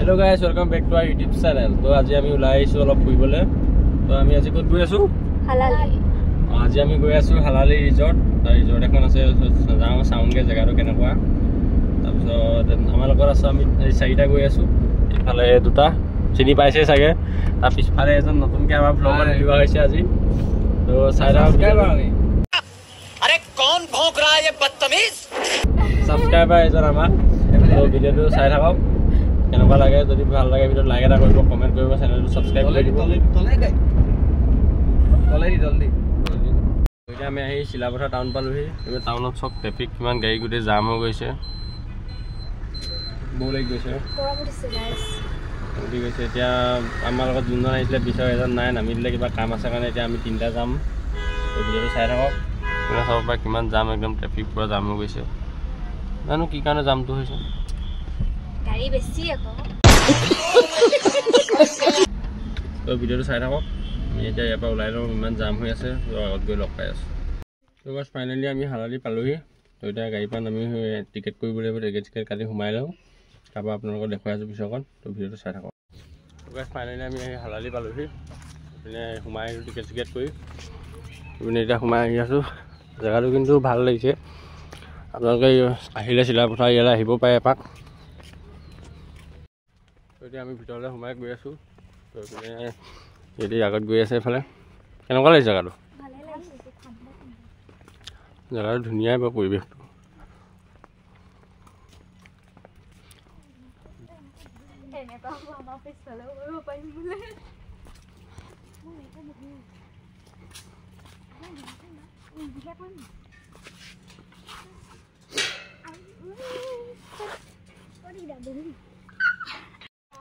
Hello guys, welcome back to our YouTube channel. So আজি আমি ওলাই আইছো অলপ ফুৰিবলৈ। তো আমি আজি ক'ত গৈ আছো? হালালি। আজি আমি গৈ আছো হালালি ৰিজৰ্ট। তাৰ ৰিজৰ্ট এখন আছে যাওঁ চাউনগে জেগাটো কেনেকুৱা। তাৰপিছত আমাৰ লগত আছে আমি চাৰিটা গৈ আছো। ইফালে দুটা চিনি পাইছে চাগে। তাৰ পিছফালে এজন নতুনকৈ আমাৰ ব্লগাৰ লিওৱা হৈছে আজি। তো চাইৰা अरे कौन भौंक रहा है ये बदतमीज সাবস্ক্ৰাইবাৰ এজন আমাৰ তো ভিডিওটো চাই থাকক কেনেকুৱা লাগে যদি ভাল লাগে ভিডিও লাইক এটা কৰিব কমেন্ট কৰিব চেনেলটো সাবস্ক্ৰাইব কৰি দিব জলদি এতিয়া আমি আহি শিলাপথাৰ টাউন পালোহি এই টাউনত সব ট্ৰাফিক কিমান গাড়ী গুটে জাম হৈ গৈছে বহু লাগি গৈছে ঠিক আছে এতিয়া আমাৰ লগত যোনজন আহিছিলে পিছৰ এজন নাই নামিলে কিবা কাম আছে কাৰণে এতিয়া আমি তিনটা যাম এই ভিডিওটো চাই থাকক মানে সব বা কিমান জাম একদম ট্ৰাফিক পুৰা জাম হৈ গৈছে জানো কি কাৰণে জামটো হৈছে গাড়ী বেছি আকৌ তো ভিডিওটো চাই থাকক এতিয়া ইয়াৰ পৰা ওলাই লওঁ ইমান জাম হৈ আছে আগত গৈ লগ পাই আছোঁ তো বাছ ফাইনেলি আমি হালালি পালোহি তো এতিয়া গাড়ীৰ পৰা নামি টিকেট কৰিব লাগিব টিকেট কাটি সোমাই লওঁ তাৰপৰা আপোনালোকক দেখুৱাই আছোঁ পিছৰকণ তো ভিডিওটো চাই থাকক তো বাছ ফাইনেলি আমি হালালি পালোহি পিনে সোমাই আহিলোঁ টিকেট কৰি পিনে এতিয়া সোমাই আহি আছোঁ জেগাটো কিন্তু ভাল লাগিছে আপোনালোকে আহিলে চিলাপথাৰ ইয়ালৈ আহিব পাৰে এপাক এতিয়া আমি ভিতৰলৈ সোমাই গৈ আছোঁ তো পিনে যদি আগত গৈ আছে এফালে কেনেকুৱা লাগিছে জেগাটো জেগাটো ধুনীয়াই বাৰু পৰিৱেশটো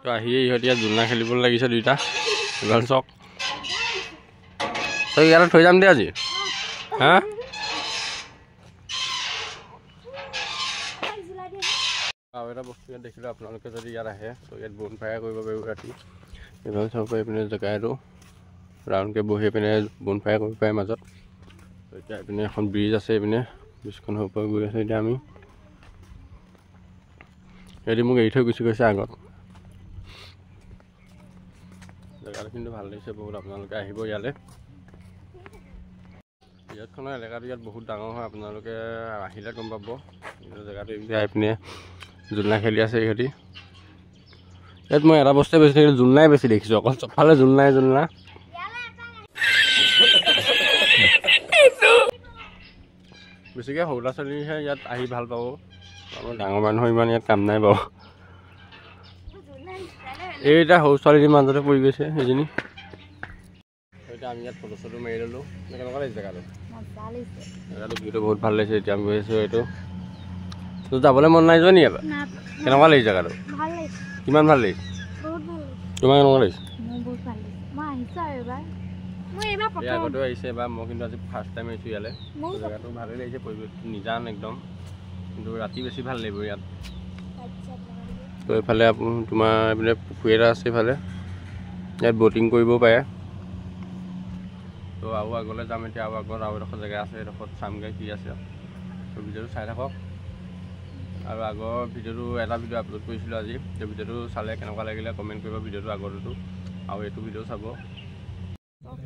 তো আহিয়ে ইহঁতে ইয়াত জোলনা খেলিবলৈ লাগিছে দুইটা ইমান চক তই ইয়াতে থৈ যাম দে আজি হা আৰু এটা বস্তু ইয়াত দেখিলোঁ আপোনালোকে যদি ইয়াত আহে তো ইয়াত বন ফায়াৰ কৰিব পাৰিব ৰাতি ইমান চাব পাৰি পিনে জেগাটো ৰাউণ্ডকৈ বহি পিনে বন ফায়াৰ কৰিব পাৰে মাজত এতিয়া এইপিনে এখন ব্ৰিজ আছে এইপিনে ব্ৰিজখন ওপৰত গৈ আছে এতিয়া আমি সিহঁতি মোক এৰি থৈ গুচি গৈছে আগত জেগাটো কিন্তু ভাল লাগিছে বহুত আপোনালোকে আহিব ইয়ালৈ ইয়াতখনৰ এলেকাটো ইয়াত বহুত ডাঙৰ হয় আপোনালোকে আহিলে গম পাব জেগাটো এইপিনে জোলনা খেলি আছে ইহঁতি ইয়াত মই এটা বস্তুৱে বেছি দেখিছোঁ জোলনাই বেছি দেখিছোঁ অকল চবফালে জোলনাই বেছিকৈ সৰু ল'ৰা ছোৱালীহে ইয়াত আহি ভাল পাব আমাৰ ডাঙৰ মানুহৰ ইমান ইয়াত কাম নাই বাৰু এইটা সৰু ছোৱালীৰ মাজতে পৰি গৈছে সেইজনী এতিয়া আমি ইয়াত ফটো চটো মাৰি ল'লোঁ কেনেকুৱা লাগিছে জেগাটো জেগাটো ভিউটো বহুত ভাল লাগিছে এতিয়া আমি গৈ আছোঁ এইটো তো যাবলৈ মন নাই যোৱা নি এবাৰ কেনেকুৱা লাগিছে জেগাটো কিমান ভাল লাগিছে তোমাৰ কেনেকুৱা লাগিছে আগতেও আহিছে এবাৰ মই কিন্তু আজি ফাৰ্ষ্ট টাইম আহিছোঁ ইয়ালৈ জেগাটো ভালেই লাগিছে পৰিৱেশটো নিজান একদম কিন্তু ৰাতি বেছি ভাল লাগিব ইয়াত তো এইফালে তোমাৰ এইপিনে পুখুৰী এটা আছে এইফালে ইয়াত ব'টিং কৰিব পাৰে তো আৰু আগলৈ যাম এতিয়া আৰু আগত আৰু এডোখৰ জেগা আছে এডোখৰত চামগৈ কি আছে তো ভিডিঅ'টো চাই থাকক আৰু আগৰ ভিডিঅ'টো এটা ভিডিঅ' আপলোড কৰিছিলোঁ আজি সেই ভিডিঅ'টো চালে কেনেকুৱা লাগিলে কমেণ্ট কৰিব ভিডিঅ'টো আগৰটো আৰু এইটো ভিডিঅ' চাব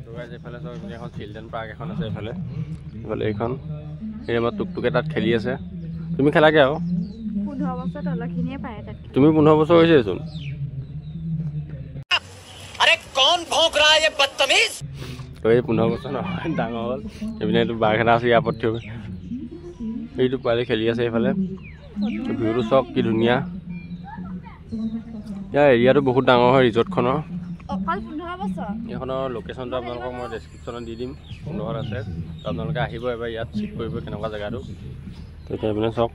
তো গাইজ এইফালে চাওক এইপিনে এখন চিলড্ৰেন পাৰ্ক এখন আছে এইফালে এইখন সেই আমাৰ টুকটুকে তাত খেলি আছে তুমি খেলাগে আৰু 15 বছৰ তলখিনিয়ে পায় তাত তুমি 15 বছৰ হৈছেচোন अरे कौन भौंक रहा है ये बदतमीज তো এই 15 বছৰ নহয় ডাঙৰ হ'ল এইপিনে এইটো বাঘ এটা আছে ইয়াৰ পথিও এইটো পোৱালি খেলি আছে এইফালে ভিউটো চাওক কি ধুনীয়া ইয়াৰ এৰিয়াটো বহুত ডাঙৰ হয় ৰিজৰ্টখনৰ অকল 15 বছৰ এইখনৰ লোকেশ্যনটো আপোনালোকক মই ডেছক্ৰিপশ্যনত দি দিম কোনডোখৰত আছে তো আপোনালোকে আহিব এবাৰ ইয়াত চেক কৰিব কেনেকুৱা জেগাটো তো এতিয়া এইপিনে চাওক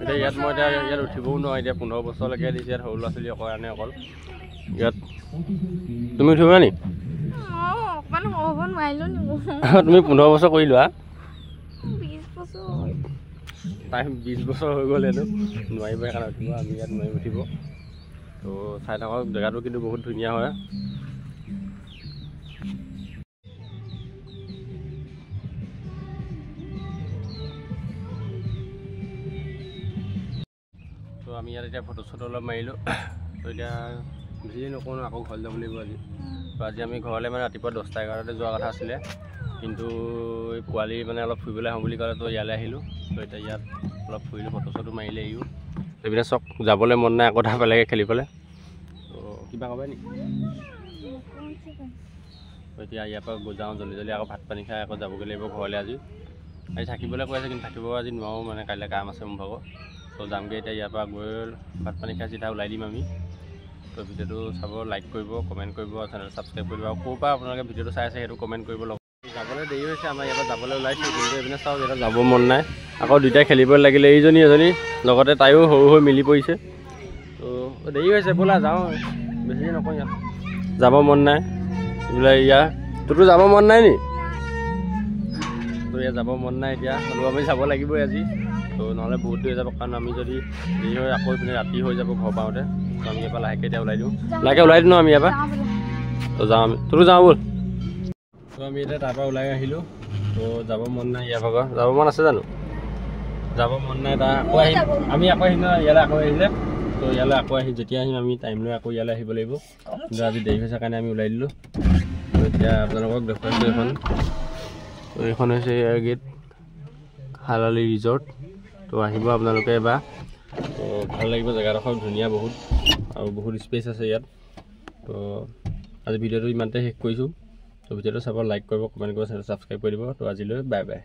এতিয়া ইয়াত মই এতিয়া ইয়াত উঠিবও নোৱাৰোঁ এতিয়া 15 বছৰলৈকে দিছে ইয়াত সৰু ল'ৰা ছোৱালী কাৰণে অকল ইয়াত তুমি উঠিবা নি তুমি 15 বছৰ কৰি লোৱা 20 বছৰ টাইম 20 বছৰ হৈ গ'ল এইটো নোৱাৰিব সেইকাৰণে উঠিব আমি ইয়াত নোৱাৰিম উঠিব তো চাই থাকক জেগাটো কিন্তু বহুত ধুনীয়া হয় আমি ইয়াত এতিয়া ফটো চটো অলপ মাৰিলোঁ। তো এতিয়া বেছি নকওঁ আকৌ ঘৰলৈ যাব লাগিব আজি। তো আজি আমি ঘৰলৈ মানে ৰাতিপুৱা 10টা-11টাতে যোৱা কথা আছিলে, কিন্তু এই পোৱালি মানে অলপ ফুৰিবলৈ আহোঁ বুলি ক'লে তো ইয়ালৈ আহিলোঁ। তো এতিয়া ইয়াত অলপ ফুৰিলোঁ, ফটো চটো মাৰিলে আহিলোঁ। এইপিনে চক যাবলৈ মন নাই আকৌ তাৰ বেলেগে খেলিবলৈ। তো কিবা ক'বা নেকি? তো এতিয়া ইয়াৰ পৰা যাওঁ জল্দি জল্দি, আকৌ ভাত পানী খাই আকৌ যাবগৈ লাগিব ঘৰলৈ আজি থাকিবলৈ কৈ আছে, কিন্তু থাকিব আজি নোৱাৰোঁ, মানে কাইলৈ কাম আছে মোৰ ভাগৰ। তো যামগৈ এতিয়া ইয়াৰ পৰা গৈ ভাত পানী খাই চিধা ওলাই দিম আমি। তো ভিডিঅ'টো চাব, লাইক কৰিব, কমেণ্ট কৰিব, চেনেল ছাবস্ক্ৰাইব কৰিব, আৰু ক'ৰ পৰা আপোনালোকে ভিডিঅ'টো চাই আছে সেইটো কমেণ্ট কৰিব। যাবলৈ দেৰি হৈছে, আমাৰ ইয়াৰ পৰা যাবলৈ ওলাইছোঁ, কিন্তু এইপিনে চাওক ইয়াত যাব মন নাই। আকৌ দুইটাই খেলিব লাগিলে, এইজনী এজনী লগতে তাইও সৰু হৈ মিলি পৰিছে। তো দেৰি হৈছে, ব'লা যাওঁ, বেছি নকওঁ ইয়াত যাব মন নাই বোলে। ইয়াৰ তোৰতো যাব মন নাই নি? তো ইয়াত যাব মন নাই এতিয়া, হ'লেও আমি যাব লাগিবই আজি। তো নহ'লে বহুত দেৰি হৈ যাব, কাৰণ আমি যদি দেৰি হয় আকৌ ইপিনে ৰাতি হৈ যাব ঘৰ পাওঁতে। তো আমি ইয়াৰ পৰা লাহেকৈ এতিয়া ওলাই দিওঁ, লাহেকৈ ওলাই দিওঁ ন আমি ইয়াৰ পৰা। তো যাওঁ আমি, তোৰো যাওঁ ব'ল। তো আমি এতিয়া তাৰপৰা ওলাই আহিলোঁ। তো যাব মন নাই ইয়াৰ ভাগৰ, যাব মন আছে জানো? যাব মন নাই তাৰ, আকৌ আহিম আমি, আকৌ আহিম ন ইয়ালৈ, আকৌ আহিলে। তো ইয়ালৈ আকৌ আহি যেতিয়া আহিম আমি টাইম লৈ আকৌ ইয়ালৈ আহিব লাগিব, কিন্তু আজি দেৰি হৈছে কাৰণে আমি ওলাই দিলোঁ। তো এতিয়া আপোনালোকক দেখুৱাইছোঁ এইখন। তো এইখন হৈছে এয়াৰ গেট হালালি ৰিজৰ্ট। তো আহিব আপোনালোকে এবাৰ, তো ভাল লাগিব, জেগাডোখৰ ধুনীয়া বহুত, আৰু বহুত স্পেচ আছে ইয়াত। তো আজি ভিডিঅ'টো ইমানতে শেষ কৰিছোঁ। তো ভিডিঅ'টো চাব, লাইক কৰিব, কমেণ্ট কৰিব, চেনেল ছাবস্ক্ৰাইব কৰি দিব। তো আজিলৈ বাই বাই।